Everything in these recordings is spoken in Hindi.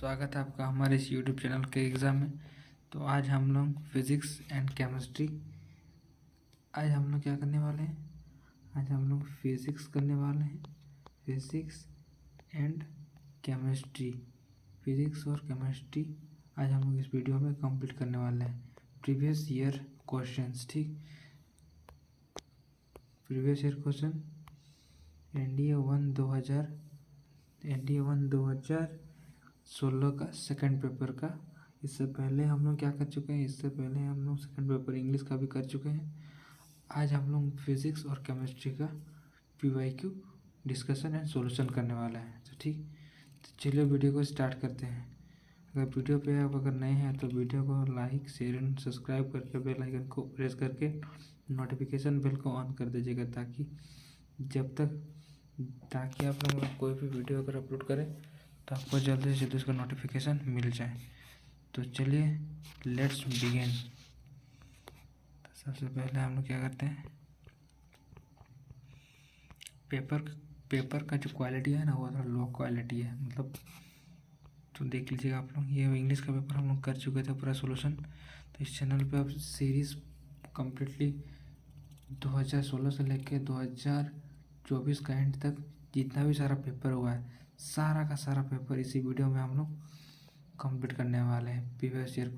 स्वागत है आपका हमारे इस यूट्यूब चैनल के एग्ज़ाम में। तो आज हम लोग फिज़िक्स एंड केमिस्ट्री आज हम लोग क्या करने वाले हैं। आज हम लोग फिज़िक्स करने वाले हैं। फिज़िक्स एंड केमिस्ट्री, फिज़िक्स और केमिस्ट्री आज हम लोग इस वीडियो में कंप्लीट करने वाले हैं। प्रीवियस ईयर क्वेश्चंस, ठीक। प्रीवियस ईयर क्वेश्चन एनडीए 2016 का सेकंड पेपर का। इससे पहले हम लोग क्या कर चुके हैं, इससे पहले हम लोग सेकंड पेपर इंग्लिश का भी कर चुके हैं। आज हम लोग फिज़िक्स और केमिस्ट्री का पीवाईक्यू डिस्कशन एंड सॉल्यूशन करने वाला है। तो ठीक, तो चलिए वीडियो को स्टार्ट करते हैं। अगर वीडियो पे आप अगर नए हैं तो वीडियो को लाइक शेयर एंड सब्सक्राइब करके बेल आइकन को प्रेस करके नोटिफिकेशन बेल को ऑन कर दीजिएगा, ताकि आप लोग कोई भी वीडियो अगर अपलोड करें तो आपको जल्दी से जल्दी उसका नोटिफिकेशन मिल जाए। तो चलिए लेट्स बिगिन। तो सबसे पहले हम लोग क्या करते हैं, पेपर का जो क्वालिटी है ना वो थोड़ा लो क्वालिटी है, मतलब तो देख लीजिएगा आप लोग। ये इंग्लिश का पेपर हम लोग कर चुके थे पूरा सोल्यूशन। तो इस चैनल पे अब सीरीज़ कम्प्लीटली 2016 से लेके 2024 का एंड तक जितना भी सारा पेपर हुआ है, सारा का सारा पेपर इसी वीडियो में हम लोग कंप्लीट करने वाले हैं। प्रीवियस ईयर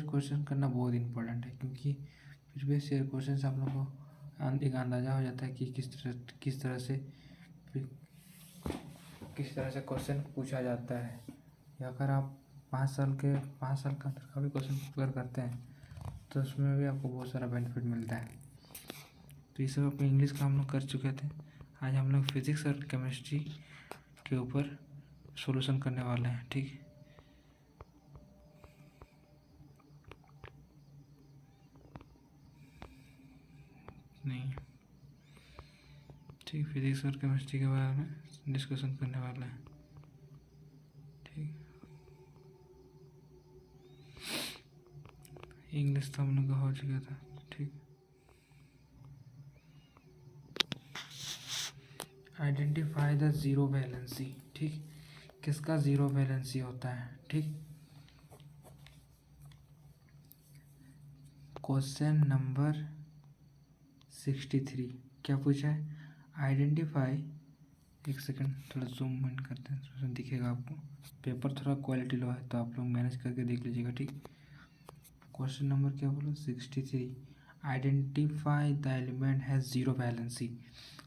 क्वेश्चन करना बहुत इंपॉर्टेंट है, क्योंकि प्रीवियस ईयर क्वेश्चन से आप लोगों को एक अंदाज़ा हो जाता है कि किस तरह से क्वेश्चन पूछा जाता है। या अगर आप 5 साल का अंदर का भी क्वेश्चन प्रिपेयर करते हैं तो उसमें भी आपको बहुत सारा बेनिफिट मिलता है। तो ये सब अपने इंग्लिश का हम लोग कर चुके थे। आज हम लोग फिज़िक्स और केमिस्ट्री के ऊपर सॉल्यूशन करने वाले हैं, ठीक। नहीं, ठीक, फिज़िक्स और केमिस्ट्री के बारे में डिस्कशन करने वाले हैं, ठीक। इंग्लिश तो हम लोग का हो चुका था, ठीक। आइडेंटिफाई द ज़ीरो वैलेंसी, ठीक। किसका ज़ीरो वैलेंसी होता है, ठीक। क्वेश्चन नंबर 63 क्या पूछा है, आइडेंटिफाई। एक सेकंड थोड़ा जूम इन करते हैं, थोड़ा दिखेगा आपको। पेपर थोड़ा क्वालिटी लो है तो आप लोग मैनेज करके देख लीजिएगा, ठीक। क्वेश्चन नंबर क्या बोलो, 63। Identify the element has zero valency.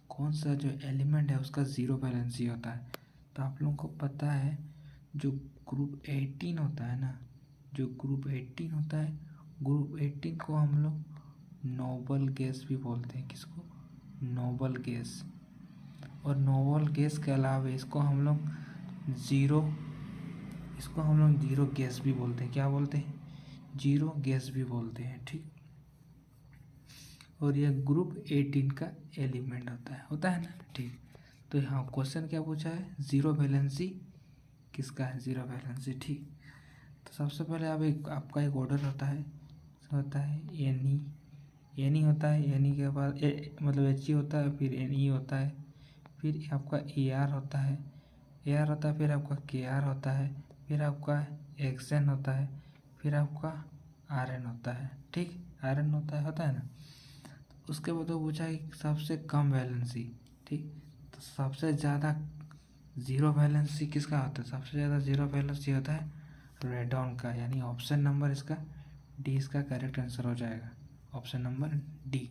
कौन सा जो एलिमेंट है उसका ज़ीरो वैलेंसी होता है। तो आप लोगों को पता है जो ग्रुप 18 होता है ना, ग्रुप 18 को हम लोग नोबल गैस भी बोलते हैं। किसको, नोबल गैस। और नोबल गैस के अलावा इसको हम लोग ज़ीरो गैस भी बोलते हैं। क्या बोलते हैं, ज़ीरो गैस भी बोलते हैं, ठीक। और यह ग्रुप 18 का एलिमेंट होता है ना, ठीक। तो यहाँ क्वेश्चन क्या पूछा है, ज़ीरो वैलेंसी किसका है, ज़ीरो वैलेंसी, ठीक। तो सबसे पहले आपका एक ऑर्डर होता है एनी होता है। एनी के बाद मतलब एच ई होता है, फिर एन ई होता है, फिर आपका ए आर होता है, फिर आपका के आर होता है, फिर आपका एक्स एन होता है, फिर आपका आर एन होता है, ठीक। आर एन होता है ना। उसके बाद वो पूछा है सबसे कम वैलेंसी, ठीक। तो सबसे ज़्यादा ज़ीरो वैलेंसी किसका होता है, सबसे ज़्यादा ज़ीरो वैलेंसी होता है रेडॉन का, यानी ऑप्शन नंबर इसका डी इसका करेक्ट आंसर हो जाएगा। ऑप्शन नंबर डी,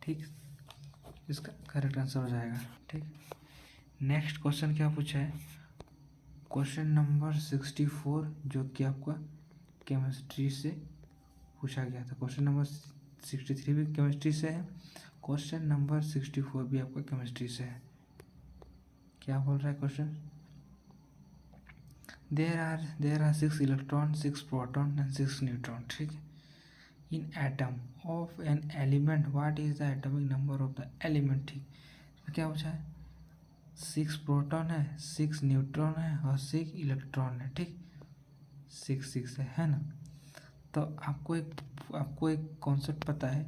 ठीक, इसका करेक्ट आंसर हो जाएगा, ठीक। नेक्स्ट क्वेश्चन क्या पूछा है, क्वेश्चन नंबर 64, जो कि आपका केमिस्ट्री से पूछा गया था। क्वेश्चन नंबर 63 भी केमिस्ट्री से है, क्वेश्चन नंबर 64 भी आपका केमिस्ट्री से है। क्या बोल रहा है question, there are 6 electron, 6 proton and 6 neutron, ठीक। In atom of an element what is the atomic number of the element, ठीक। तो क्या पूछा है, 6 प्रोटॉन है, 6 न्यूट्रॉन है और 6 इलेक्ट्रॉन है, ठीक। 6 है ना। तो आपको एक कॉन्सेप्ट पता है,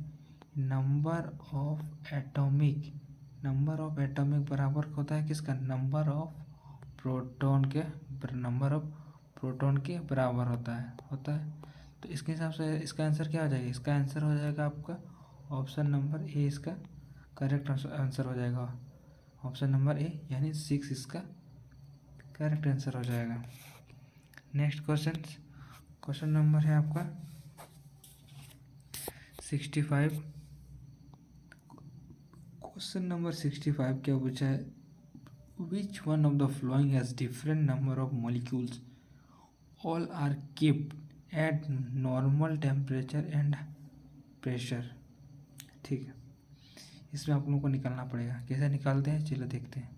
नंबर ऑफ एटॉमिक बराबर होता है किसका, नंबर ऑफ प्रोटॉन के नंबर ऑफ प्रोटॉन के बराबर होता है। तो इसके हिसाब से इसका आंसर क्या हो जाएगा? इसका आंसर हो जाएगा आपका ऑप्शन नंबर ए, इसका करेक्ट आंसर हो जाएगा। ऑप्शन नंबर ए यानी 6 इसका करेक्ट आंसर हो जाएगा। नेक्स्ट क्वेश्चन नंबर है आपका 65। क्वेश्चन नंबर 65 क्या पूछा है? Which one of the following has different number of molecules, all are kept at normal temperature and pressure. ठीक है, इसमें आप लोगों को निकालना पड़ेगा। कैसे निकालते हैं चलो देखते हैं।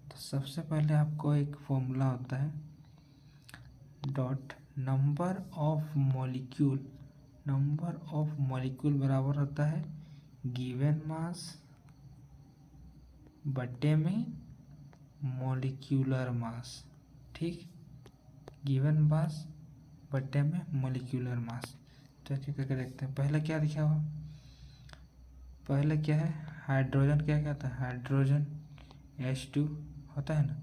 तो सबसे पहले आपको एक फॉर्मूला होता है, डॉट नंबर ऑफ मॉलिक्यूल बराबर होता है गिवन मास बटे में मॉलिक्यूलर मास। ठीक, गिवन मास बटे में मॉलिक्यूलर मास। तो ऐसे करके देखते हैं। पहले क्या लिखा हुआ? पहले क्या है? हाइड्रोजन क्या था? हाइड्रोजन H2 होता है ना,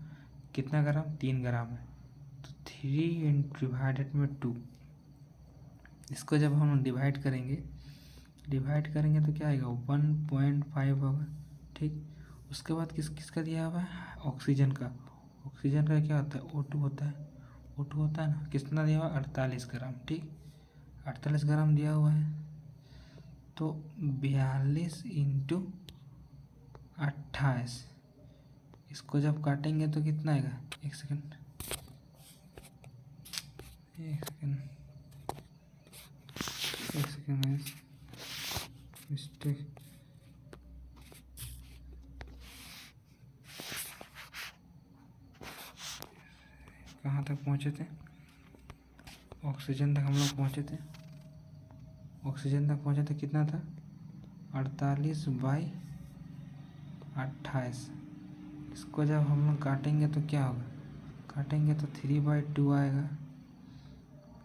कितना ग्राम? 3 ग्राम है। तो 3 डिवाइडेड में 2, इसको जब हम डिवाइड करेंगे तो क्या आएगा? 1.5 होगा। ठीक, उसके बाद किसका दिया हुआ है? ऑक्सीजन का क्या होता है? O2 होता है ना, कितना दिया हुआ? 48 ग्राम। ठीक, 48 ग्राम दिया हुआ है। तो 42 इंटू 28, इसको जब काटेंगे तो कितना आएगा? एक सेकेंड मिस्टेक। कहाँ तक पहुँचे थे? ऑक्सीजन तक हम लोग पहुँचे थे। कितना था? 48/28। इसको जब हम लोग काटेंगे तो क्या होगा? काटेंगे तो 3/2 आएगा।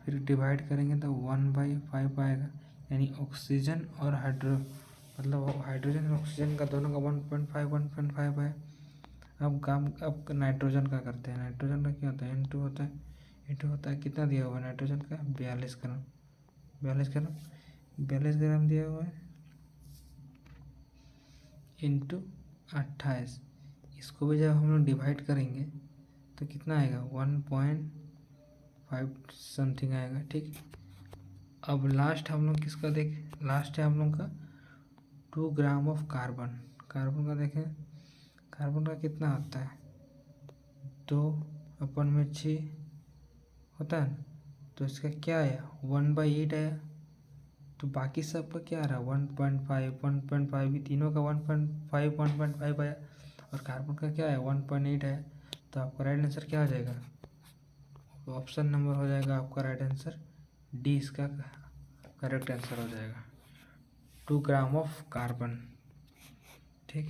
फिर डिवाइड करेंगे तो 1/5 आएगा। यानी ऑक्सीजन और हाइड्रोजन और ऑक्सीजन का दोनों का 1.5 है। अब नाइट्रोजन का करते हैं। नाइट्रोजन का क्या होता है? N2 होता है। कितना दिया हुआ है नाइट्रोजन का? 42 ग्राम दिया हुआ है इंटू 28। इसको भी जब हम लोग डिवाइड करेंगे तो कितना आएगा? 1.5 समथिंग आएगा। ठीक, अब लास्ट हम लोग किसका देखें? लास्ट है हम लोग का 2 ग्राम ऑफ कार्बन का देखें। कार्बन का कितना होता है? 2/6 होता है ना। तो इसका क्या आया? 1/8 आया। तो बाकी सब का क्या आ रहा है? 1.5 भी, तीनों का 1.5 आया। और कार्बन का क्या है? 1.8 आया। तो आपका राइट आंसर क्या हो जाएगा? ऑप्शन नंबर हो जाएगा आपका राइट आंसर डी, इसका करेक्ट आंसर हो जाएगा 2 ग्राम ऑफ कार्बन। ठीक,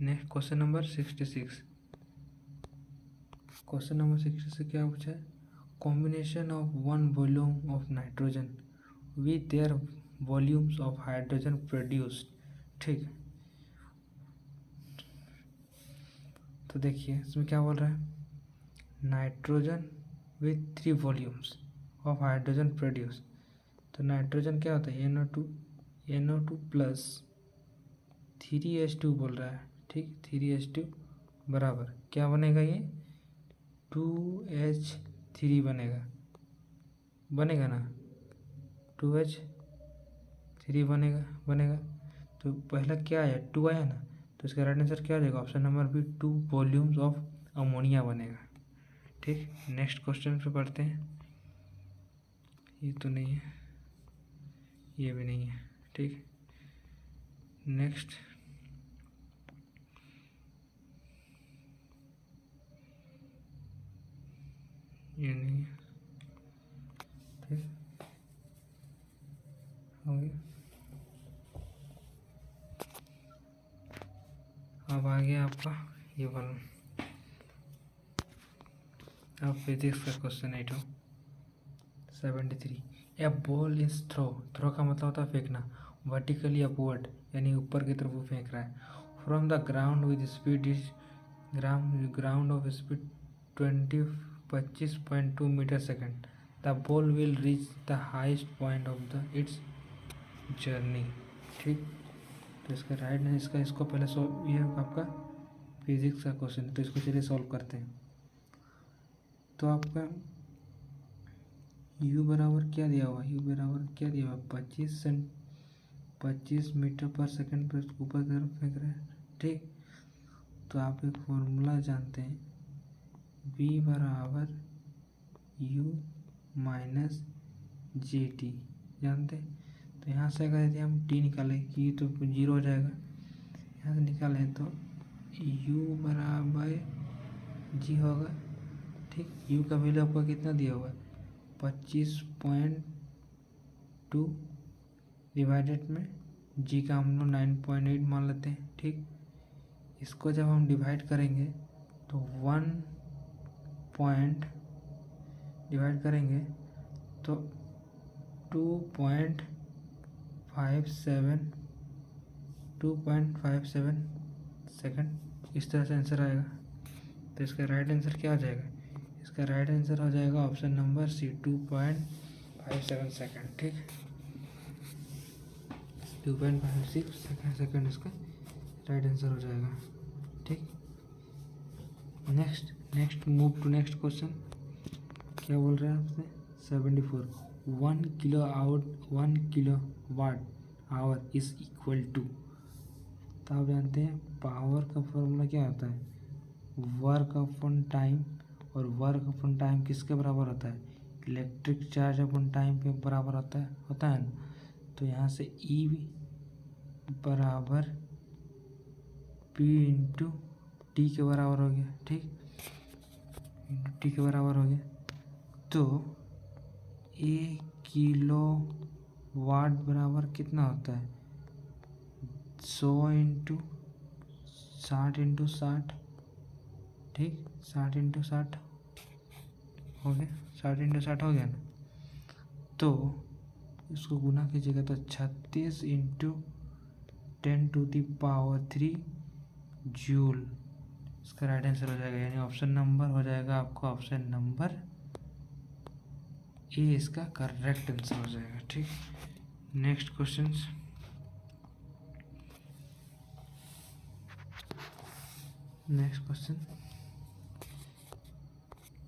नेक्स्ट क्वेश्चन नंबर 66। क्या पूछा है? Combination of 1 volume of nitrogen with their volumes of hydrogen produced. ठीक, तो देखिए इसमें क्या बोल रहा है? Nitrogen with 3 volumes of hydrogen produce. तो नाइट्रोजन क्या होता है? NO2 प्लस 3H2 बोल रहा है। ठीक, 3H2 बराबर क्या बनेगा? ये 2H3 बनेगा ना, 2H3 बनेगा। तो पहला क्या आया? 2 आया ना, तो इसका राइट आंसर क्या हो जाएगा? Option number B, 2 volumes of ammonia बनेगा। ठीक, नेक्स्ट क्वेश्चन पे पढ़ते हैं। ये तो नहीं है, ये भी नहीं है। ठीक, नेक्स्ट ये नहीं है। ठीक, हो गया। अब आ गया आपका ये वाला, अब फिजिक्स का question 73। A ball is throw का मतलब होता है फेंकना। वर्टिकली अपवर्ड यानी ऊपर की तरफ वो फेंक रहा है। From the ground with speed is ground of speed 25.2 metre second the ball will reach the highest point of the its journey. ठीक, तो इसका राइट है इसको पहले सॉल्व, ये आपका फिजिक्स का क्वेश्चन है, तो इसको चलिए सॉल्व करते हैं। तो आपका u बराबर क्या दिया हुआ, u बराबर क्या दिया हुआ 25 मीटर पर सेकंड पर ऊपर की तरफ फेंक रहे हैं। ठीक, तो आप एक फॉर्मूला जानते हैं, v बराबर u माइनस जी टी जानते हैं। तो यहाँ से अगर यदि हम t निकालें कि तो 0 हो जाएगा, यहाँ से निकालें तो u बराबर g होगा। ठीक, u का वैल्यू आपको कितना दिया हुआ है 25.2 डिवाइडेड में g का हम लोग 9.8 मान लेते हैं। ठीक, इसको जब हम डिवाइड करेंगे तो 1 पॉइंट डिवाइड करेंगे तो 2.57 सेकंड, इस तरह से आंसर आएगा। तो इसका राइट आंसर क्या हो जाएगा, इसका राइट आंसर हो जाएगा ऑप्शन नंबर सी 2.57 सेकंड। ठीक, 2.56 सेकंड इसका राइट आंसर हो जाएगा। ठीक, next move to next question. क्या बोल रहे हैं आपसे 74 1 kilo watt hour is equal to. तो आप जानते हैं पावर का फॉर्मूला क्या होता है, वर्क अपॉन टाइम, और वर्क अपॉन टाइम किसके बराबर होता है, इलेक्ट्रिक चार्ज अपॉन टाइम के बराबर होता है ना। तो यहाँ से ई बराबर पी इंटू टी के बराबर हो गया। ठीक, टी के बराबर हो गया, तो 1 किलो वाट बराबर कितना होता है 100 इंटू 60। ठीक, 60 हो गया, 60 हो गया ना। तो इसको गुना कीजिएगा तो 36 इंटू 10⁻³ जूल इसका राइट आंसर हो जाएगा, यानी ऑप्शन नंबर हो जाएगा आपको ऑप्शन नंबर ए इसका करेक्ट आंसर हो जाएगा। ठीक, नेक्स्ट क्वेश्चन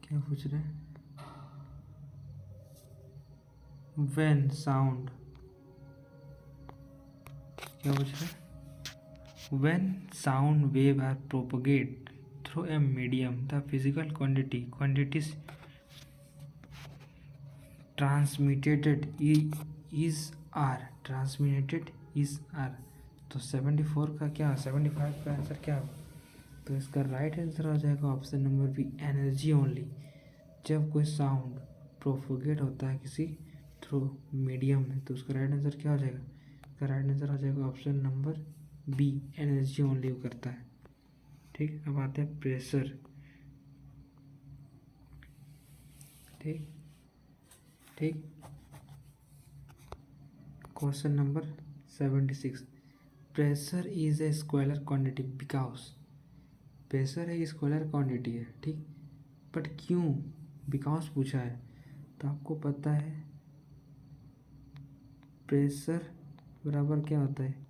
क्या पूछ रहे हैं, when sound, क्या पूछ रहे हैं, when sound wave are propagate through a medium the physical quantities transmitted is r। तो 74 का क्या, 75 का आंसर क्या होगा, तो इसका राइट आंसर हो जाएगा option number B energy only. जब कोई साउंड प्रोपोगेट होता है किसी थ्रू मीडियम में तो उसका राइट आंसर क्या हो जाएगा, इसका राइट आंसर हो जाएगा option number B energy only करता है। ठीक, अब आते हैं प्रेशर। ठीक, question number 76 pressure is a scalar quantity because, pressure एक स्केलर क्वांटिटी है। ठीक, बट क्यों बिकॉज पूछा है, तो आपको पता है प्रेशर बराबर क्या होता है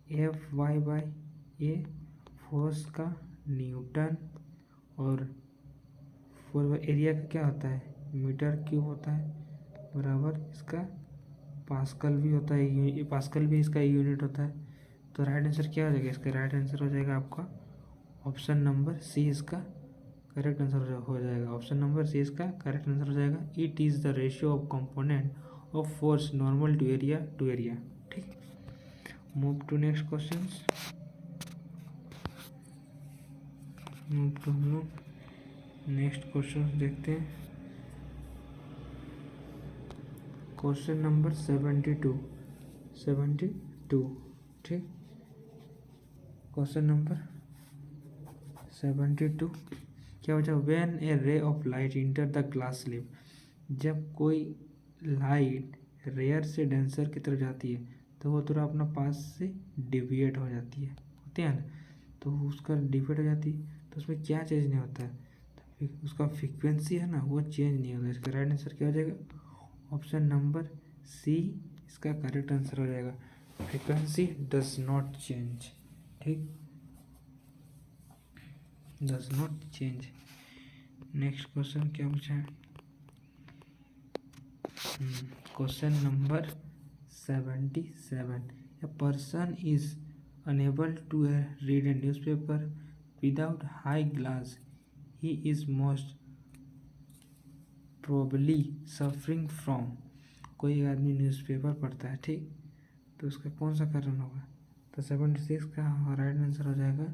Fy/A फोर्स का न्यूटन, और एरिया का क्या होता है मीटर क्यूब होता है, बराबर इसका पास्कल भी होता है, पास्कल भी इसका यूनिट होता है। तो राइट आंसर क्या हो जाएगा, इसका राइट आंसर हो जाएगा आपका ऑप्शन नंबर सी इसका करेक्ट आंसर हो जाएगा। ऑप्शन नंबर सी इसका करेक्ट आंसर हो जाएगा। It is the ratio of component of force normal to area. ठीक, मूव टू नेक्स्ट क्वेश्चन। हम लोग नेक्स्ट क्वेश्चन देखते हैं। Question number 72। ठीक, क्वेश्चन नंबर 72 क्या हो जाए, when A ray of light enter the glass slip, जब कोई लाइट रेयर से डेंसर की तरफ जाती है तो वो थोड़ा अपना पाथ से डिविएट हो जाती है, होती है ना, तो उसका डिविएट हो जाती है, तो उसमें क्या चेंज नहीं होता है, तो उसका फ्रीक्वेंसी है ना वो चेंज नहीं होगा। इसका राइट आंसर क्या हो जाएगा? ऑप्शन नंबर सी इसका करेक्ट आंसर हो जाएगा। फ्रीक्वेंसी डज नॉट चेंज, ठीक, does not change. Next question क्या पूछा है? Question number 77। A person is unable to read a newspaper without high glass. He is most probably suffering from। कोई आदमी न्यूज़पेपर पढ़ता है, ठीक, तो उसका कौन सा कारण होगा? तो 76 का राइट आंसर हो जाएगा,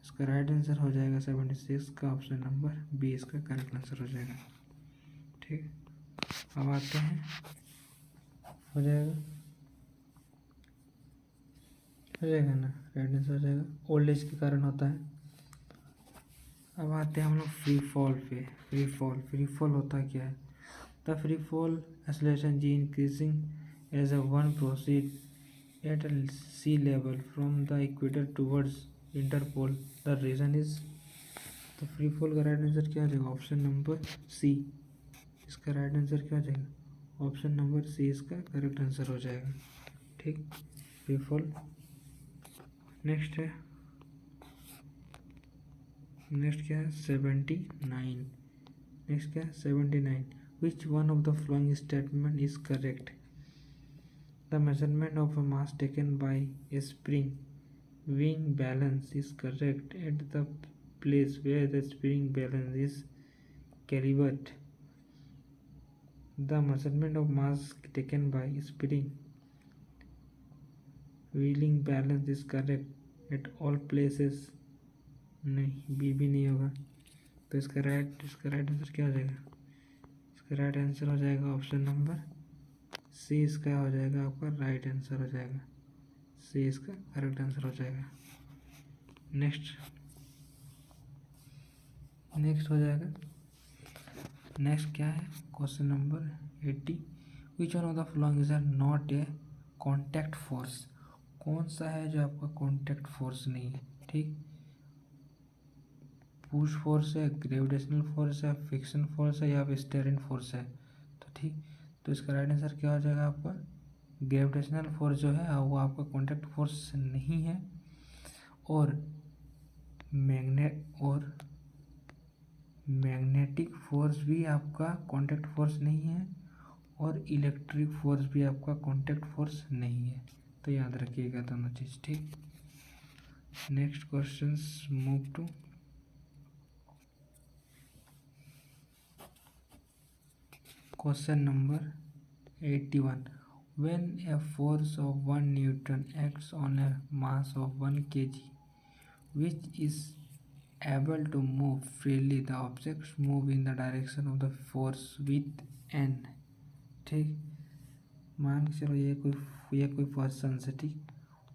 इसका राइट आंसर हो जाएगा 76 का ऑप्शन नंबर बी इसका करेक्ट आंसर हो जाएगा, ठीक। अब आते हैं, हो जाएगा, हो जाएगा ना, राइट आंसर हो जाएगा, ओल्ड एज के कारण होता है। अब आते हैं हम लोग फ्री फॉल पे। फ्री फॉल होता क्या है? The free fall acceleration g increasing as a one proceed at sea level from the equator towards Interpol, the reason is. तो फ्री फॉल का राइट आंसर क्या हो जाएगा? ऑप्शन नंबर सी इसका राइट आंसर क्या हो जाएगा? ऑप्शन नंबर सी इसका करेक्ट आंसर हो जाएगा, ठीक, फ्री फॉल। नेक्स्ट है, नेक्स्ट क्या है? 79। नेक्स्ट क्या है? 79। विच one of the following statement is correct? The measurement of a mass taken by A spring wing balance is correct at the place where the spring balance is calibrated. The measurement of mass taken by spring wheeling balance is correct at all places। नहीं, बी भी नहीं होगा, तो इसका राइट आंसर क्या हो जाएगा? इसका राइट आंसर हो जाएगा ऑप्शन नंबर सी इसका हो जाएगा आपका राइट आंसर हो जाएगा, सी इसका करेक्ट आंसर हो जाएगा। नेक्स्ट हो जाएगा, नेक्स्ट क्या है? Question number 80। Which one of the following is not a contact force? कौन सा है जो आपका कॉन्टैक्ट फोर्स नहीं है, ठीक, पुश फोर्स है, ग्रेविटेशनल फोर्स है, फ्रिक्शन फोर्स है, या फिर स्टीयरिंग फोर्स है, तो ठीक, तो इसका राइट आंसर क्या हो जाएगा आपका? ग्रेविटेशनल फोर्स जो है वो आपका कॉन्टैक्ट फोर्स नहीं है, और मैग्नेटिक फोर्स भी आपका कॉन्टैक्ट फोर्स नहीं है, और इलेक्ट्रिक फोर्स भी आपका कॉन्टैक्ट फोर्स नहीं है, तो याद रखिएगा दोनों चीज़, ठीक। Next questions move to question number 81। When a force of 1 Newton acts on a mass of 1 kg, which is able to move freely, the objects move in the direction of the force with n, ठीक। मान के चलो ये कोई पर्सन है, ठीक,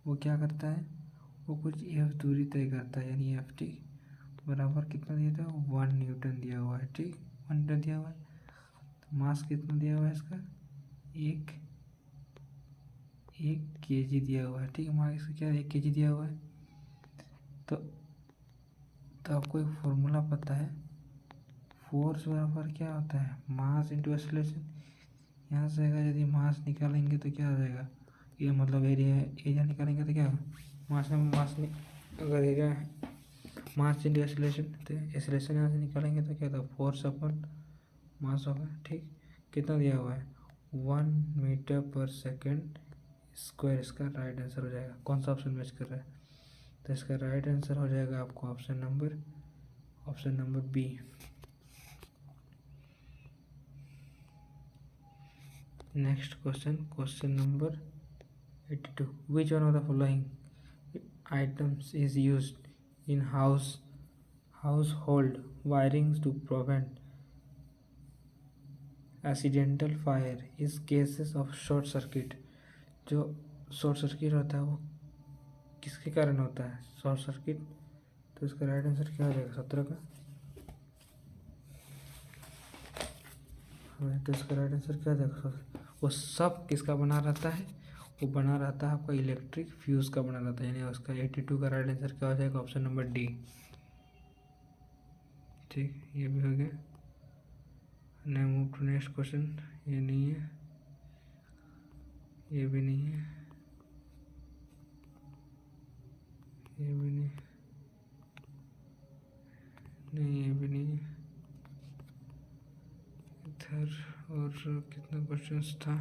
वो क्या करता है? वो कुछ एफ दूरी तय करता है, यानी एफ, ठीक, बराबर कितना दिया था? 1 न्यूटन दिया हुआ है, ठीक, 1 न्यूटन दिया हुआ है। तो मास कितना दिया हुआ है इसका? 1 kg दिया हुआ है, ठीक, मास इसका क्या 1 kg दिया हुआ है। तो आपको एक फॉर्मूला पता है, फोर्स बराबर क्या होता है? Mass into acceleration. यहाँ से अगर यदि मास निकालेंगे तो क्या हो जाएगा? ये मतलब एरिया निकालेंगे तो क्या होगा? अगर एरिया मास इंटू एक्सेलरेशन, तो एक्सेलरेशन यहाँ से निकालेंगे तो क्या होता? फोर्स अपन मास होगा, ठीक। कितना दिया हुआ है? 1 मीटर पर सेकेंड स्क्वायर, इसका राइट आंसर हो जाएगा। कौन सा ऑप्शन मैच कर रहा है? तो इसका राइट आंसर हो जाएगा आपको option number B. Next question number 82। Which one of the following items is used in household wiring to prevent accidental fire is cases of short circuit? जो शॉर्ट सर्किट होता है वो किसके कारण होता है? Short circuit. तो इसका राइट आंसर क्या हो जाएगा? 17 का। तो इसका राइट आंसर क्या हो जाएगा? वो सब किसका बना रहता है? वो बना रहता है आपका इलेक्ट्रिक फ्यूज़ का बना रहता है, यानी उसका 82 का राइट आंसर क्या हो जाएगा? Option number D. ठीक, ये भी हो गया। Now move to next question. ये नहीं है, ये भी नहीं है, ये भी नहीं, नहीं ये भी नहीं है। इधर और कितना क्वेश्चंस था?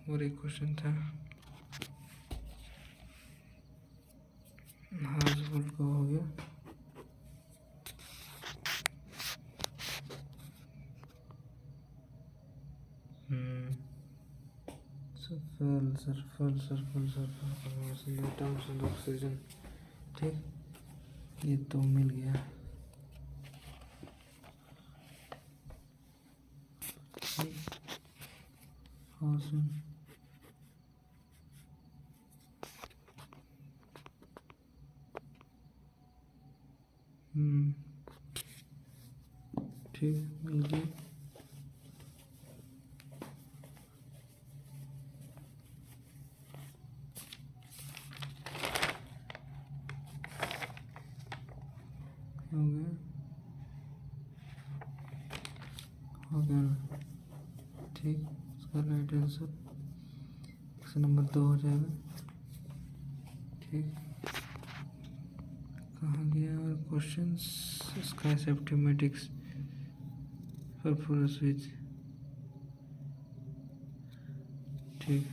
और एक क्वेश्चन था, हाउसहोल्ड का हो गया। ऑक्सीजन। ठीक, ये तो मिल गया। ठीक, मिल गया। हो गया ना? ठीक, इसका राइट आंसर ऑप्शन नंबर 2 हो जाएगा। ठीक, कहाँ गया और questions? Sky safety matics for switch. ठीक,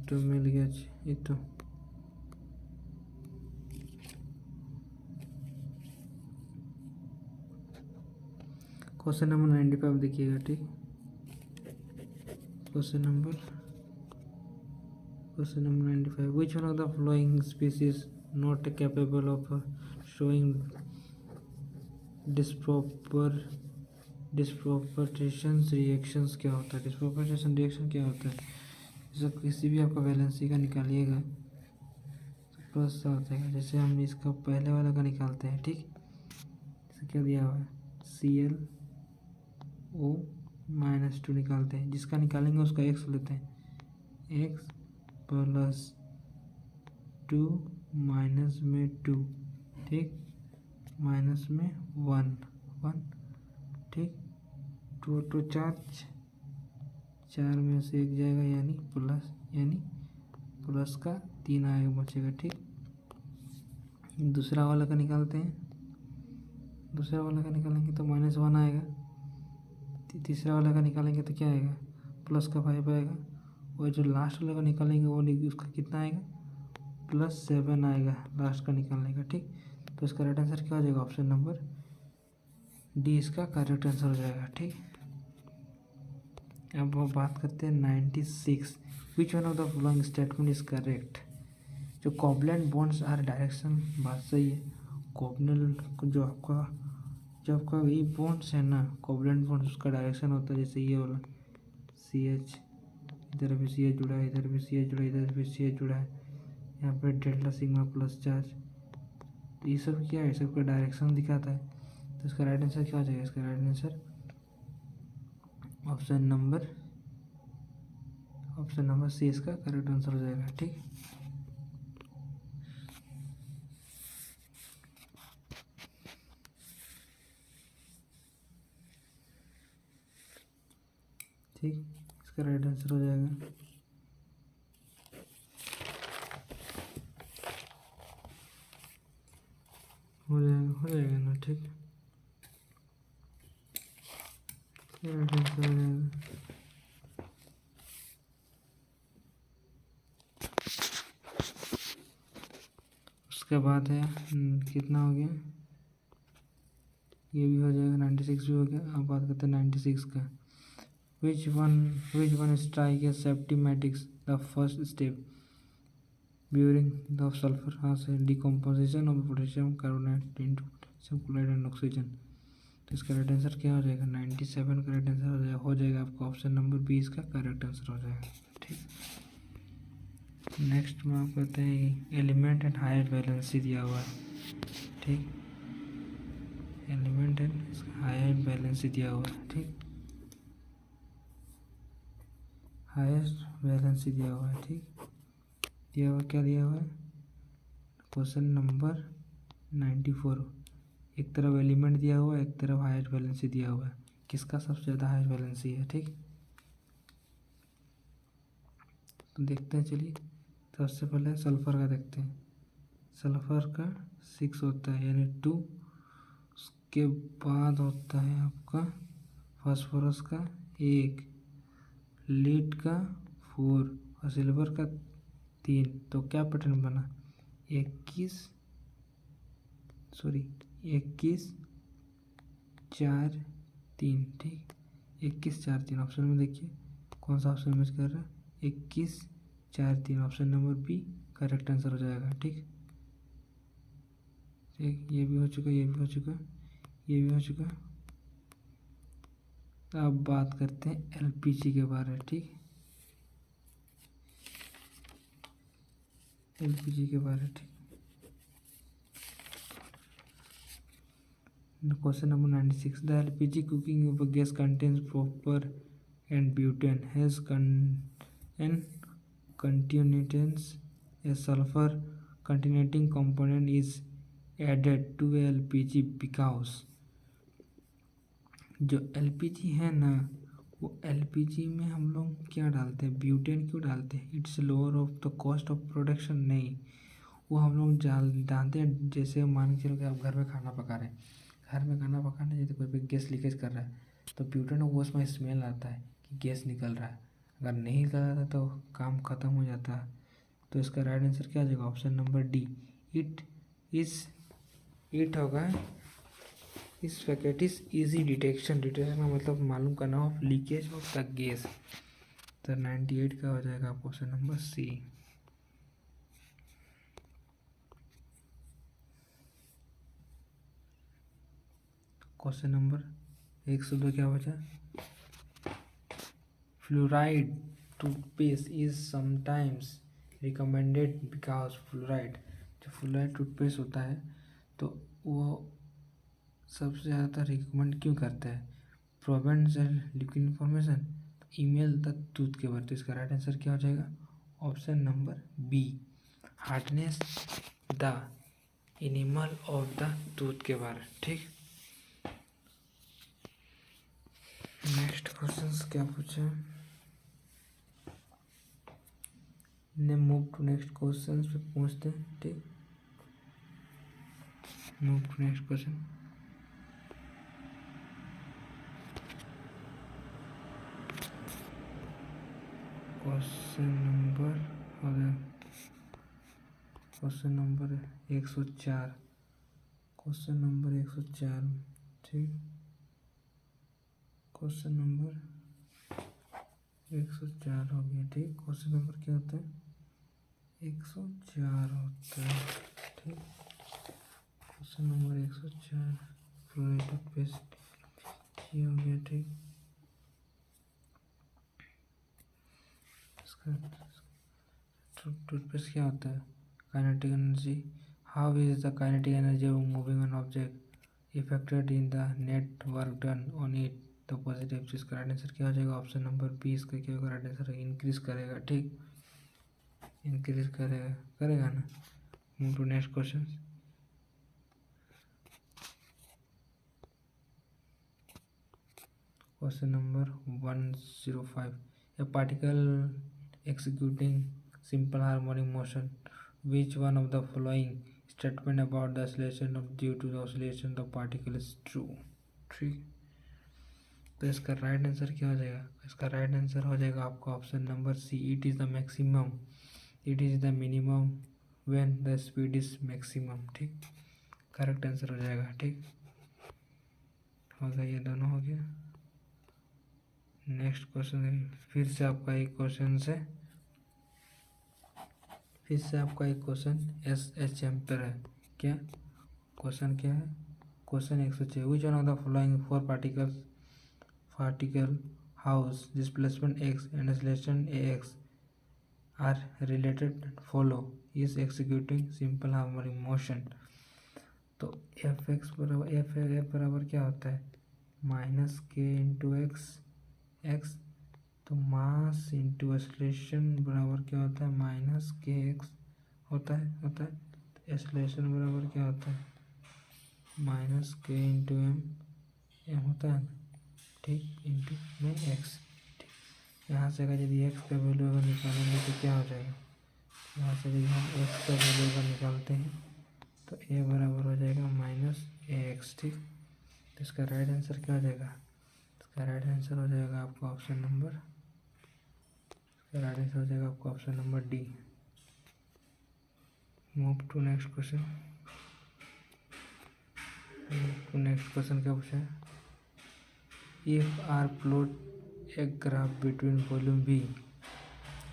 तो मिल गया ये तो। क्वेश्चन नंबर 95 देखिएगा। ठीक, question number 95, which one of the following species not capable of showing disproportion reactions? क्या होता है डिस्प्रोपोर्शन रिएक्शन? क्या होता है? जैसे किसी भी आपका वैलेंसी का निकालिएगा तो प्लस आ जाएगा। जैसे हम इसका पहले वाला का निकालते हैं। ठीक, जैसे क्या दिया हुआ है, ClO-2 निकालते हैं। जिसका निकालेंगे उसका x लेते हैं, x + 2 माइनस में 2। ठीक, माइनस में 1 1। ठीक, 2 2 4 में से 1 जाएगा, यानी प्लस का 3 आएगा, बचेगा। ठीक, दूसरा वाला का निकालते हैं। दूसरा वाला का निकालेंगे तो -1 आएगा। तीसरा वाला का निकालेंगे तो क्या आएगा? प्लस का 5 आएगा। और जो लास्ट वाला का निकालेंगे वो उसका कितना आएगा? +7 आएगा लास्ट का निकालने का। ठीक, तो इसका राइट आंसर क्या हो जाएगा? ऑप्शन नंबर डी इसका करेक्ट आंसर हो जाएगा। ठीक, अब वो बात करते हैं 96, विच one of the following statement is correct? जो कोवलेंट बॉन्ड्स आर डायरेक्शन, बात सही है। कोवलेंट जो आपका ये बॉन्ड्स है ना, कोवलेंट बॉन्ड्स, उसका डायरेक्शन होता है जैसे ये वाला CH, इधर भी CH जुड़ा है, इधर भी CH जुड़ा है, इधर भी CH जुड़ा है, यहाँ पे डेल्टा सिग्मा प्लस चार्ज। तो ये सब क्या है? सबका डायरेक्शन दिखाता है। तो इसका राइट आंसर क्या हो जाएगा? इसका right answer option number C इसका करेक्ट आंसर हो जाएगा। ठीक, ठीक, इसका राइट आंसर हो जाएगा। हो जाएगा ना? ठीक, राइट आंसर हो जाएगा। उसके बाद है कितना हो गया? ये भी हो जाएगा, 96 भी हो गया। अब बात करते हैं 96 का। which one strike a safety matrix the first step during the sulfur decomposition of potassium carbonate into potassium chloride and oxygen? तो इसका करेक्ट आंसर क्या हो जाएगा? 97 करेक्ट आंसर हो जाएगा आपका ऑप्शन नंबर बी इसका करेक्ट आंसर हो जाएगा। ठीक, नेक्स्ट में आप कहते हैं एलिमेंट एंड हायर वैलेंसी दिया हुआ है। ठीक, एलिमेंट है, हाईएस्ट बैलेंस दिया हुआ है, ठीक, हाईएस्ट बैलेंस दिया हुआ है, ठीक, दिया हुआ क्या दिया हुआ है, क्वेश्चन नंबर 94। एक तरफ एलिमेंट दिया हुआ है, एक तरफ हाईएस्ट बैलेंस दिया हुआ है, किसका सबसे ज़्यादा हाईएस्ट बैलेंस है, ठीक। तो देखते हैं, चलिए सबसे पहले सल्फर का देखते हैं। सल्फर का 6 होता है यानी 2, उसके बाद होता है आपका फास्फोरस का 1, लीड का 4 और सिल्वर का 3। तो क्या पैटर्न बना, 21 4 3, ठीक, 21 4 3। ऑप्शन में देखिए कौन सा ऑप्शन मैच कर रहा है, 21 4 3, option number B correct answer हो जाएगा, ठीक। ठीक, ये भी हो चुका, ये भी हो चुका, ये भी हो चुका। अब बात करते हैं एलपीजी के बारे में, ठीक, एलपीजी के बारे में, ठीक। Question number 96, the LPG cooking gas contains proper and butane has an continuance a sulfur containing component is added to LPG because जो एलपीजी है ना, वो एलपीजी में हम लोग क्या डालते हैं, ब्यूटेन क्यों डालते हैं, it's lower of the cost of production. नहीं, वो हम लोग डालते हैं, जैसे मान के चलो कि आप घर में खाना पका रहे हैं, घर में खाना पकाने जैसे कोई भी गैस लीकेज कर रहा है तो ब्यूटेन वो उसमें स्मेल आता है कि गैस निकल रहा है, अगर नहीं निकल रहा था तो काम ख़त्म हो जाता है। तो इसका राइट आंसर क्या आ जाएगा, ऑप्शन नंबर डी, इट होगा। इस फैकेटिस इजी डिटेक्शन का मतलब मालूम करना of leakage of the gas. तो 98 का हो जाएगा option number C. Question number 102 क्या बचा, fluoride toothpaste is sometimes recommended because fluoride, जो फ्लोराइड टूथपेस्ट होता है तो वो सबसे ज़्यादा रिकमेंड क्यों करता है, prevents liquid information, email the tooth के बारे। तो इसका राइट आंसर क्या हो जाएगा, option number B, hardness the animal of the tooth के बारे, ठीक। नेक्स्ट क्वेश्चन क्या पूछा, ने मूव टू नेक्स्ट क्वेश्चन पे पूछते हैं, ठीक, move to next question. Question number 104, question number 104, ठीक, क्वेश्चन नंबर 104 हो गया, ठीक। क्वेश्चन नंबर क्या होता है, 104 होता है, ठीक। क्वेश्चन नंबर 104 फ्लोराइड टूथपेस्ट ये हो गया, ठीक। इसका टूथपेस्ट क्या होता है, kinetic energy, how is the kinetic energy of moving an object affected in the net work done on it the positive. जिसका राइट आंसर क्या हो जाएगा, ऑप्शन नंबर 20 का क्या होगा, राइट आंसर इंक्रीज करेगा, ठीक, इंक्रीज करेगा ना। Move to next question. Question number 105, a particle executing simple harmonic motion, which one of the following statement about the oscillation of due to the oscillation of particle is true, ठीक। तो इसका राइट आंसर क्या हो जाएगा, इसका राइट आंसर हो जाएगा आपका option number C, it is the maximum, it is the minimum when the speed is maximum, ठीक, करेक्ट आंसर हो जाएगा, ठीक। हो गया, ये दोनों हो गया। नेक्स्ट क्वेश्चन फिर से आपका एक क्वेश्चन एस एच एम्पर है, क्या क्वेश्चन क्या है, question 106, which one of the following for particle house displacement x and acceleration a x are related, follow is executing simple harmonic motion. तो एफ एक्स बराबर एफ बराबर क्या होता है माइनस के इंटू एक्स एक्स। तो मास इंटू एक्सलेशन बराबर क्या होता है माइनस के एक्स होता है। तो एक्सलेशन बराबर क्या होता है माइनस के इंटू एम होता है ठीक इंटू में एक्स। ठीक यहाँ से अगर यदि एक्स का वैल्यू अगर निकालेंगे तो क्या हो जाएगा यहाँ से यदि हम एक्स का वैल्यू अगर निकालते हैं तो ए बराबर हो जाएगा माइनस ए एक्स। ठीक तो इसका राइट आंसर क्या हो जाएगा इसका राइट आंसर हो जाएगा आपका ऑप्शन नंबर राइट आंसर हो जाएगा आपका option number D. Move to next question. Next question क्या पूछा है if R plot a graph between volume V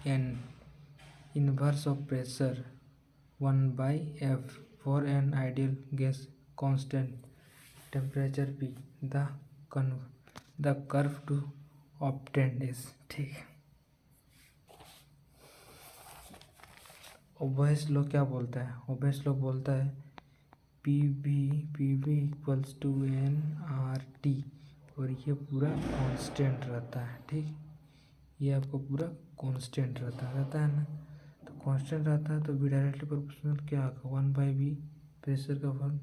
and inverse of pressure 1/F for an ideal gas constant temperature P the curve to obtained is ठीक। ओबेस लॉ क्या बोलता है ओबेस लॉ बोलता है P V equals to n R T और ये पूरा कांस्टेंट रहता है। ठीक ये आपको पूरा कांस्टेंट रहता है ना। तो कांस्टेंट रहता है तो बी डायरेक्टली प्रोपोर्शनल क्या होगा 1/V प्रेशर का फॉर्म।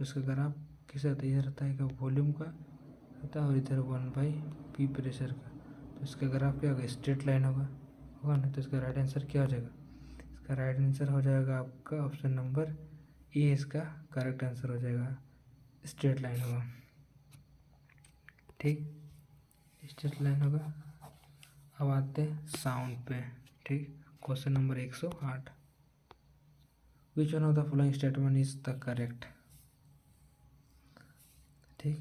उसका ग्राफ किस रहता है इधर रहता है वॉल्यूम का रहता है और इधर 1/P प्रेशर का। तो इसका ग्राफ क्या होगा स्ट्रेट लाइन होगा ना। तो इसका राइट आंसर क्या हो जाएगा इसका राइट आंसर हो जाएगा आपका ऑप्शन नंबर ए। इसका करेक्ट आंसर हो जाएगा स्ट्रेट लाइन होगा। ठीक स्ट्रेट लाइन होगा। अब आते हैं साउंड पे। ठीक question number 108 which one of the following statement is the correct. ठीक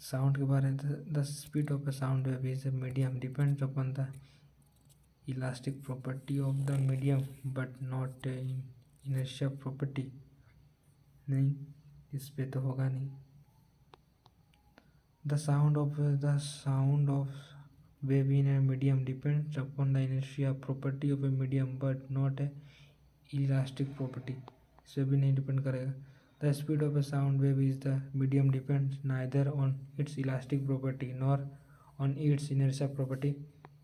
साउंड के बारे में the speed of A sound wave is a medium depends upon the elastic property of the medium but not inertia property. नहीं इस पे तो होगा नहीं। The sound of wave in a medium depends upon the inertia property of a medium but not a elastic property। इस पर भी नहीं डिपेंड करेगा। The speed of a sound wave is the medium depends neither on its elastic property nor on its inertia property।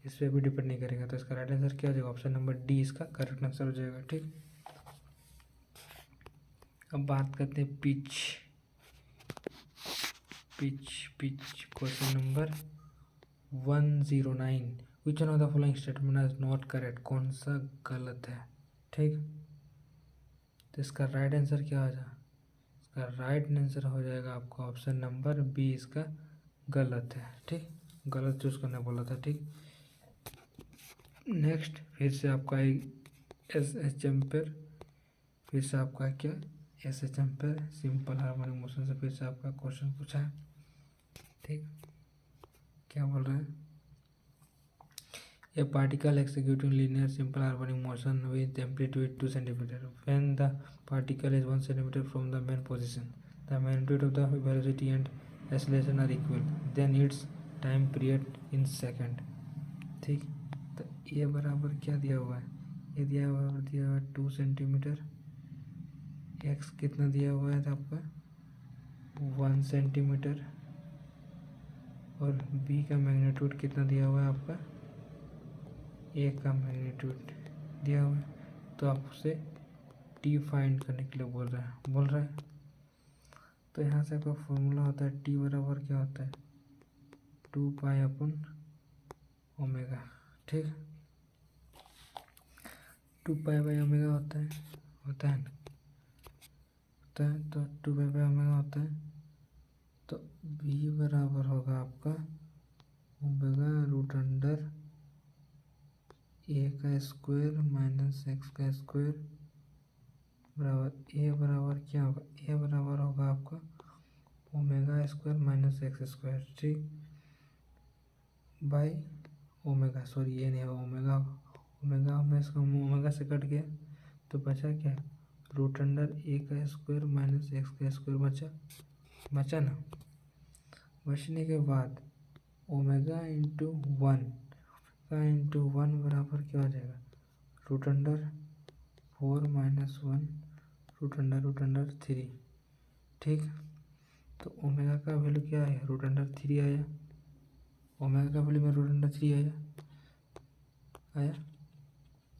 इस पर भी डिपेंड नहीं करेगा। तो इसका राइट आंसर क्या हो जाएगा ऑप्शन नंबर डी इसका करेक्ट आंसर हो जाएगा। ठीक अब बात करते हैं pitch question number 109 which one of the following statement is not correct कौन सा गलत है। ठीक तो इसका राइट आंसर क्या हो जाएगा इसका राइट आंसर हो जाएगा आपका ऑप्शन नंबर बी इसका गलत है। ठीक गलत चूज करने बोला था। ठीक नेक्स्ट फिर से आपका एस एच एम्पेयर फिर से आपका क्या S H ampere simple harmonic motion से फिर से आपका क्वेश्चन पूछा है। ठीक क्या बोल रहे हैं a particle executing linear simple harmonic motion with amplitude 2 cm when the particle is 1 cm from the mean position the magnitude of the velocity and acceleration are equal then its time period in second. ठीक तो ये बराबर क्या दिया हुआ है ये दिया हुआ है 2 cm। एक्स कितना दिया हुआ है आपका 1 cm और बी का मैग्नीट्यूड कितना दिया हुआ है आपका ए का मैग्नीट्यूड दिया हुआ है। तो आपसे टी फाइंड करने के लिए बोल रहा है। तो यहाँ से आपका फॉर्मूला होता है टी बराबर क्या होता है 2π/ω। ठीक 2π/ω होता है ना तो 2π/ω होता है। तो बी बराबर होगा आपका ओमेगा रूट अंडर ए का स्क्वायर माइनस एक्स का स्क्वायर बराबर ए बराबर क्या होगा ए बराबर होगा आपका omega square minus x square. ठीक बाय ओमेगा सॉरी ये नहीं होगा ओमेगा से कट गया तो बचा क्या रूट अंडर ए का स्क्वायर माइनस एक्स का स्क्वायर बचा ना। बचने के बाद ओमेगा इंटू 1 बराबर क्या हो जाएगा रूट अंडर 4 - 1 रूट अंडर 3 ठीक। तो ओमेगा का वैल्यू क्या है, √3 आया। ओमेगा का वैल्यू में √3 आया।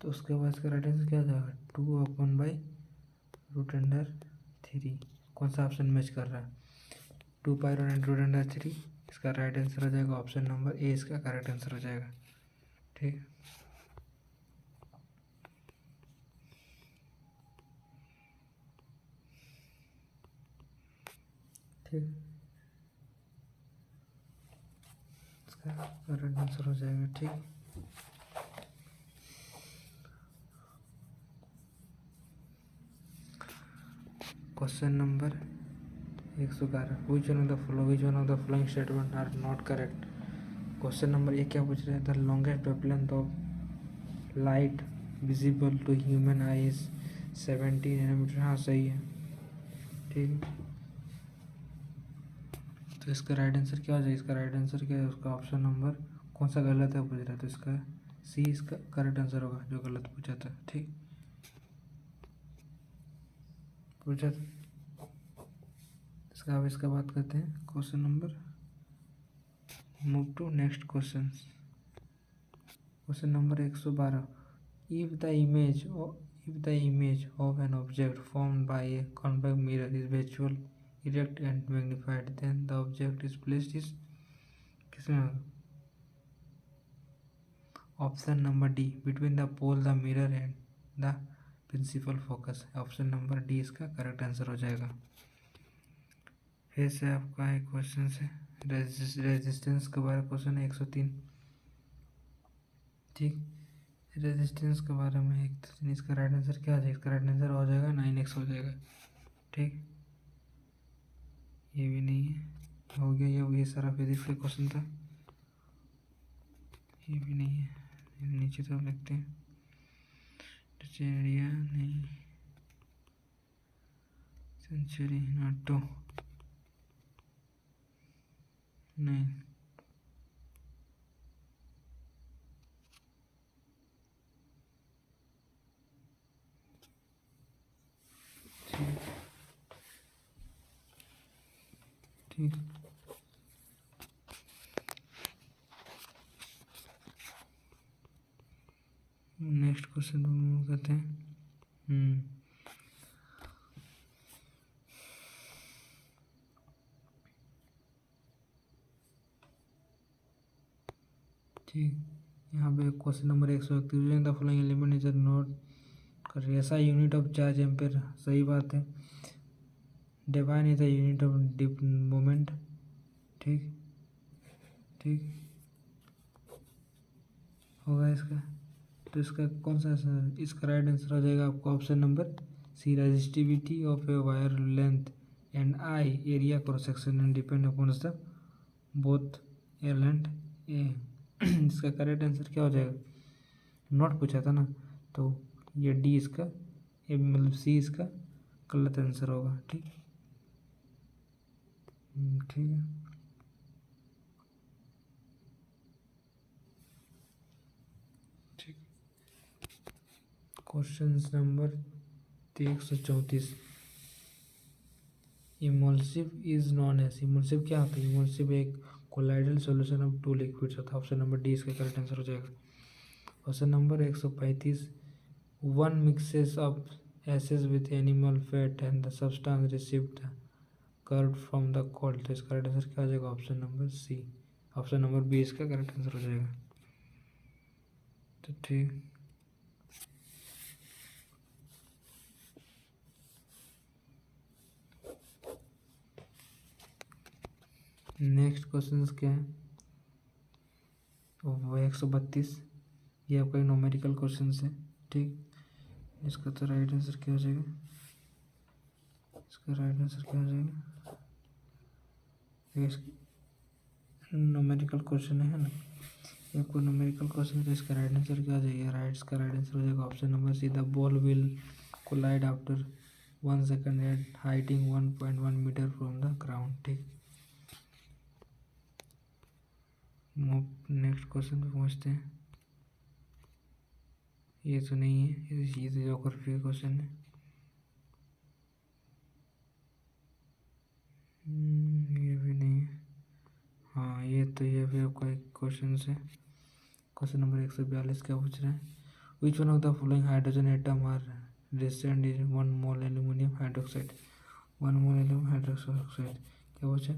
तो उसके बाद इसका राइट आंसर क्या आ जाएगा, 2/√3। कौन सा ऑप्शन मैच कर रहा है, 2π√3। इसका राइट आंसर हो जाएगा ऑप्शन नंबर ए, इसका करेक्ट आंसर हो जाएगा। ठीक। ठीक, इसका करेक्ट आंसर हो जाएगा। ठीक। Question number 111, which one of the following statement are not correct. Question number 1 क्या पूछ रहे हैं, the longest wavelength of light visible to human eye is 70 nanometre. हाँ सही है। ठीक। तो इसका राइट आंसर क्या हो जाएगा, इसका राइट आंसर क्या है, उसका ऑप्शन नंबर कौन सा गलत है पूछ रहा है, तो इसका सी इसका करेक्ट आंसर होगा, जो गलत पूछा था। ठीक, पूछा था इसका। अब इसका बात करते हैं question number, move to next question. Question number 112, if the image of an object formed by a convex mirror is visual erect and magnified, then the object is placed is किसमें होगा, option number D, between the pole the mirror and the principal focus. Option number D इसका करेक्ट आंसर हो जाएगा। फिर से आपका एक क्वेश्चन है रेजिस्टेंस के बारे में, क्वेश्चन है 103। ठीक, रेजिस्टेंस के बारे में इसका राइट आंसर क्या हो जाएगा, इसका राइट आंसर हो जाएगा 9x हो जाएगा। ठीक, ये भी नहीं है, हो गया ये सारा फिजिक्स का क्वेश्चन था। ये भी नहीं है, नीचे तो लिखते हैं एरिया नहीं, सेंचुरी नाटो नहीं। ठीक, नेक्स्ट क्वेश्चन मूव करते हैं। ठीक, यहाँ पे question number 131, the following element is not कर ऐसा यूनिट ऑफ चार्ज एम्पेयर। सही बात है। Divine is the unit of dip moment. ठीक। ठीक होगा इसका। तो इसका कौन सा इसका राइट आंसर हो जाएगा आपको option number C, resistivity of a wire length and I area cross section and depend upon the both L and A. इसका करेक्ट आंसर क्या हो जाएगा, नॉट पूछा था ना, तो ये डी इसका, ये मतलब सी इसका गलत आंसर होगा। ठीक। ठीक है। ठीक, question number 134, emulsive is non S. Emulsive क्या होता है, इमल्सिव एक colloidal solution of two liquids होता है। ऑप्शन नंबर डी इसका करेक्ट आंसर हो जाएगा। Question number 135, one mixes of aces with animal fat and the substance received curve from the cold. तो इसका करेक्ट आंसर क्या हो जाएगा, option number C, option number B इसका करेक्ट आंसर हो जाएगा। तो ठीक, नेक्स्ट क्वेश्चन क्या है, वो 132, ये आपका न्यूमेरिकल क्वेश्चन है। ठीक, इसका तो राइट आंसर क्या हो जाएगा, इसका राइट आंसर क्या हो जाएगा, न्यूमेरिकल क्वेश्चन है ना, ये आपको न्यूमेरिकल क्वेश्चन तो इसका राइट आंसर क्या हो जाएगा, इसका राइट आंसर हो जाएगा option number C, the ball will collide after 1 second at height in 1.1 metre from the ground. ठीक, नेक्स्ट क्वेश्चन पे पहुँचते हैं। ये तो नहीं है, ये तो ज्योग्राफी का क्वेश्चन है। ठीक, इसका राइट आंसर क्या हो जाएगा, इसका राइट आंसर हो जाएगा option number C, the ball will collide after 1 second at height in 1.1 metre from the ground. ठीक, नेक्स्ट क्वेश्चन पे पहुँचते हैं। ये तो नहीं है, ये ज्योग्राफी का क्वेश्चन है। तो ये भी आपका एक क्वेश्चन से क्वेश्चन नंबर 142 क्या पूछ रहे हैं, which one of the following hydrogen atom are recent in 1 mole aluminium hydroxide, 1 mole aluminium hydroxide क्या पूछा,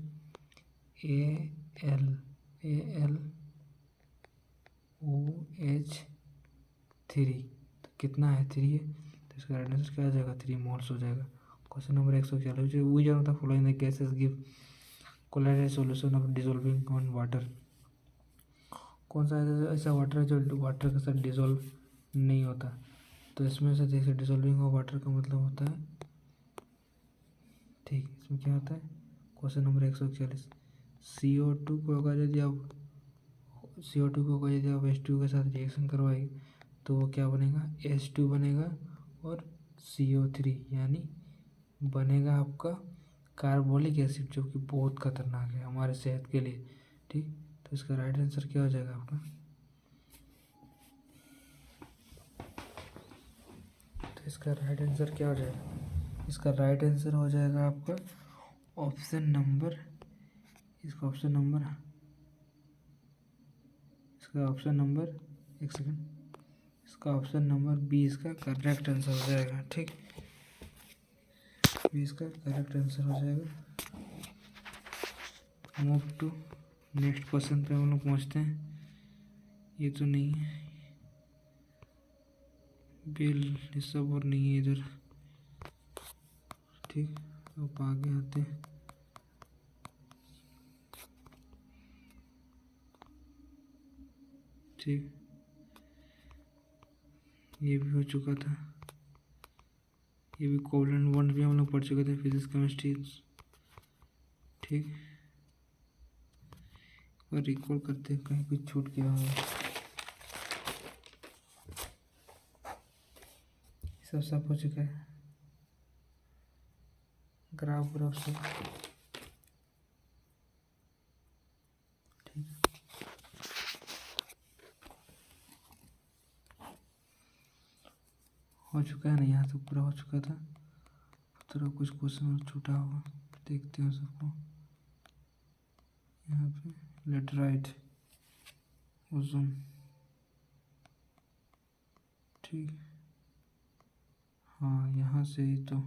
AlOH3 तो कितना है 3 है, तो इसका राइट आंसर क्या आ जाएगा 3 मोल्स हो जाएगा। Question number 140, which one of the following the gases give colloided solution of dissolving on water, कौन सा ऐसा वाटर है जो वाटर के साथ डिसॉल्व नहीं होता, तो इसमें से देखिए डिसॉल्विंग ऑफ वाटर का मतलब होता है, ठीक इसमें क्या होता है, क्वेश्चन नंबर 141, CO2 को अगर यदि आप H2 के साथ रिएक्शन करवाएंगे तो वो क्या बनेगा H2 बनेगा और CO3 यानी बनेगा आपका कार्बोलिक एसिड, जो कि बहुत खतरनाक है हमारे सेहत के लिए, ठीक। तो इसका राइट आंसर क्या हो जाएगा आपका, तो इसका राइट आंसर क्या हो जाएगा, इसका राइट आंसर हो जाएगा आपका ऑप्शन नंबर, इसका ऑप्शन नंबर एक सेकंड, इसका ऑप्शन नंबर बी इसका करेक्ट आंसर हो जाएगा, ठीक, बी इसका करेक्ट आंसर हो जाएगा। मूव टू नेक्स्ट क्वेश्चन पे हम लोग पहुँचते हैं, ये तो नहीं है बिल, ये सब और नहीं है इधर, ठीक। अब आगे आते हैं, ठीक ये भी हो चुका था, ये भी कोवलेंट बॉन्ड भी हम लोग पढ़ चुके थे फिजिक्स केमिस्ट्री, ठीक। और रिकॉल करते हैं कहीं कुछ छूट गया हो, सब हो चुका है, ग्राफ सब ठीक। हो चुका है ना, यहाँ तो पूरा हो चुका था, थोड़ा कुछ क्वेश्चन और छूटा होगा, देखते हैं सबको। यहाँ पे लेटराइट ओजोन, ठीक, हाँ यहाँ से ही तो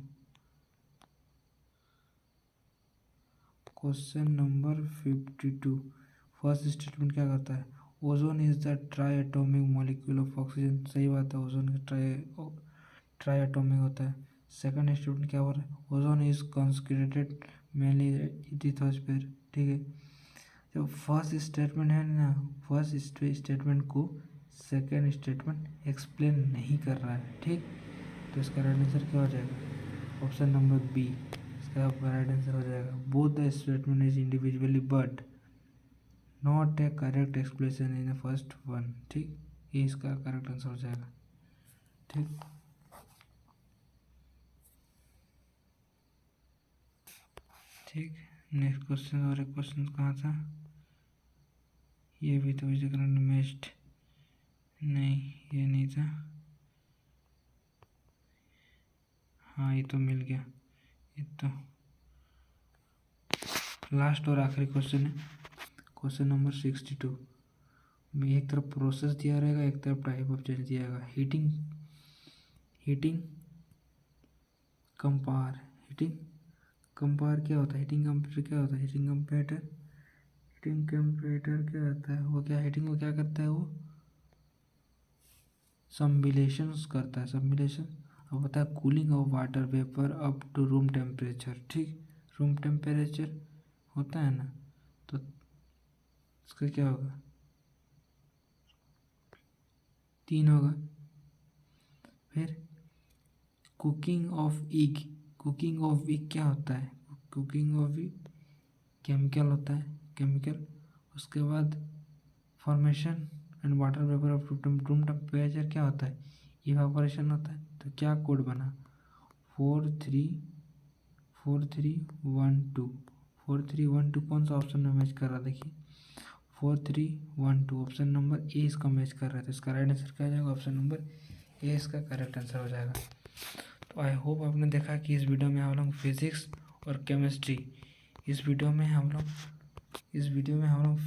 क्वेश्चन नंबर 52 फर्स्ट स्टेटमेंट क्या करता है, ozone is the try atomic molecule of oxygen, सही बात है, ओजोन ट्राई एटॉमिक होता है। सेकंड स्टेटमेंट क्या हो रहा है, ozone is concentrated mainly lithosphere, ठीक है। जो फर्स्ट स्टेटमेंट है ना, फर्स्ट स्टेटमेंट को सेकंड स्टेटमेंट एक्सप्लेन नहीं कर रहा है, ठीक। तो इसका राइट आंसर क्या हो जाएगा, ऑप्शन नंबर बी इसका राइट आंसर हो जाएगा। Both the statement is individually but not A correct explanation in the first one, ठीक, ये इसका करेक्ट आंसर हो जाएगा, ठीक। ठीक, नेक्स्ट क्वेश्चन, और एक क्वेश्चन कहाँ था, ये भी तो मेस्ट, नहीं ये नहीं था, हाँ ये तो मिल गया, ये तो लास्ट और आखिरी क्वेश्चन है, क्वेश्चन नंबर 62 में एक तरफ प्रोसेस दिया रहेगा, एक तरफ टाइप ऑफ चेंज दिया रहेगा, हीटिंग कंपार, क्या होता है, हीटिंग कंपेरेटर क्या होता है, हीटिंग कंपेरेटर क्या होता है, वो क्या हीटिंग को क्या करता है, वो सम्बिलेशन करता है, अब होता है cooling of water vapour up to room temperature, ठीक, रूम टेम्परेचर होता है ना, तो इसका क्या होगा 3 होगा। फिर कुकिंग ऑफ एग क्या होता है, कुकिंग ऑफ एग केमिकल होता है, उसके बाद formation and water vapour of room temperature क्या होता है, इवापोरेशन होता है। तो क्या कोड बना 4312 कौन सा ऑप्शन में मैच कर रहा है, देखिए 4312 ऑप्शन नंबर ए इसका मैच कर रहा है, तो इसका राइट आंसर क्या हो जाएगा, ऑप्शन नंबर ए इसका करेक्ट आंसर हो जाएगा। तो आई होप आपने देखा कि इस वीडियो में हम लोग फिजिक्स और केमिस्ट्री, इस वीडियो में हम लोग इस वीडियो में हम लोग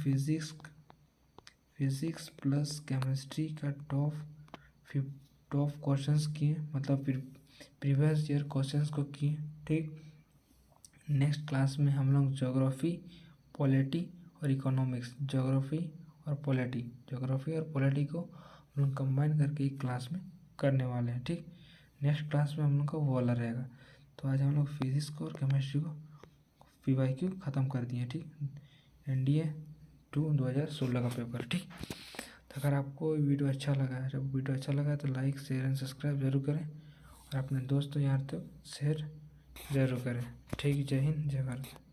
फिजिक्स प्लस केमिस्ट्री का टॉप क्वेश्चंस किए, मतलब प्रीवियस ईयर क्वेश्चंस को किए। ठीक, नेक्स्ट क्लास में हम लोग ज्योग्राफी, पॉलिटी और इकोनॉमिक्स, ज्योग्राफी और पॉलिटी को हम लोग कंबाइन करके एक क्लास में करने वाले हैं। ठीक, नेक्स्ट क्लास में हम लोग का वो वाला रहेगा। तो आज हम लोग फिजिक्स को और केमिस्ट्री को PYQ ख़त्म कर दिए। ठीक, NDA 2016 का पेपर। ठीक, तो अगर आपको वीडियो अच्छा लगा है, जब वीडियो अच्छा लगा है तो लाइक शेयर एंड सब्सक्राइब जरूर करें और अपने दोस्तों यार तक शेयर जरूर करें। ठीक, जय हिंद जय भारत।